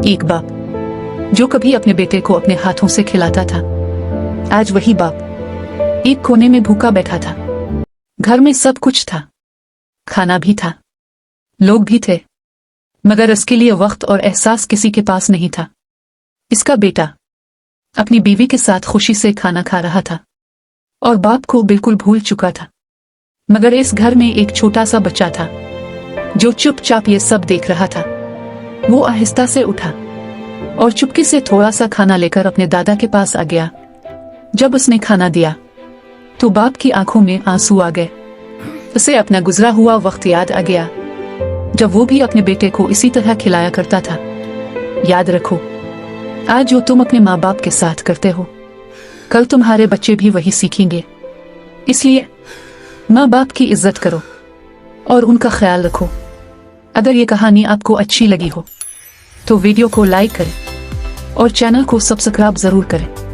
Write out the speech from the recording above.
एक बाप जो कभी अपने बेटे को अपने हाथों से खिलाता था, आज वही बाप एक कोने में भूखा बैठा था। घर में सब कुछ था, खाना भी था, लोग भी थे, मगर इसके लिए वक्त और एहसास किसी के पास नहीं था। इसका बेटा अपनी बीवी के साथ खुशी से खाना खा रहा था और बाप को बिल्कुल भूल चुका था। मगर इस घर में एक छोटा सा बच्चा था जो चुपचाप ये सब देख रहा था। वो आहिस्ता से उठा और चुपके से थोड़ा सा खाना लेकर अपने दादा के पास आ गया। जब उसने खाना दिया तो बाप की आंखों में आंसू आ गए। उसे अपना गुजरा हुआ वक्त याद आ गया जब वो भी अपने बेटे को इसी तरह खिलाया करता था। याद रखो, आज जो तुम अपने माँ बाप के साथ करते हो, कल तुम्हारे बच्चे भी वही सीखेंगे। इसलिए माँ बाप की इज्जत करो और उनका ख्याल रखो। अगर ये कहानी आपको अच्छी लगी हो तो वीडियो को लाइक करें और चैनल को सब्सक्राइब जरूर करें।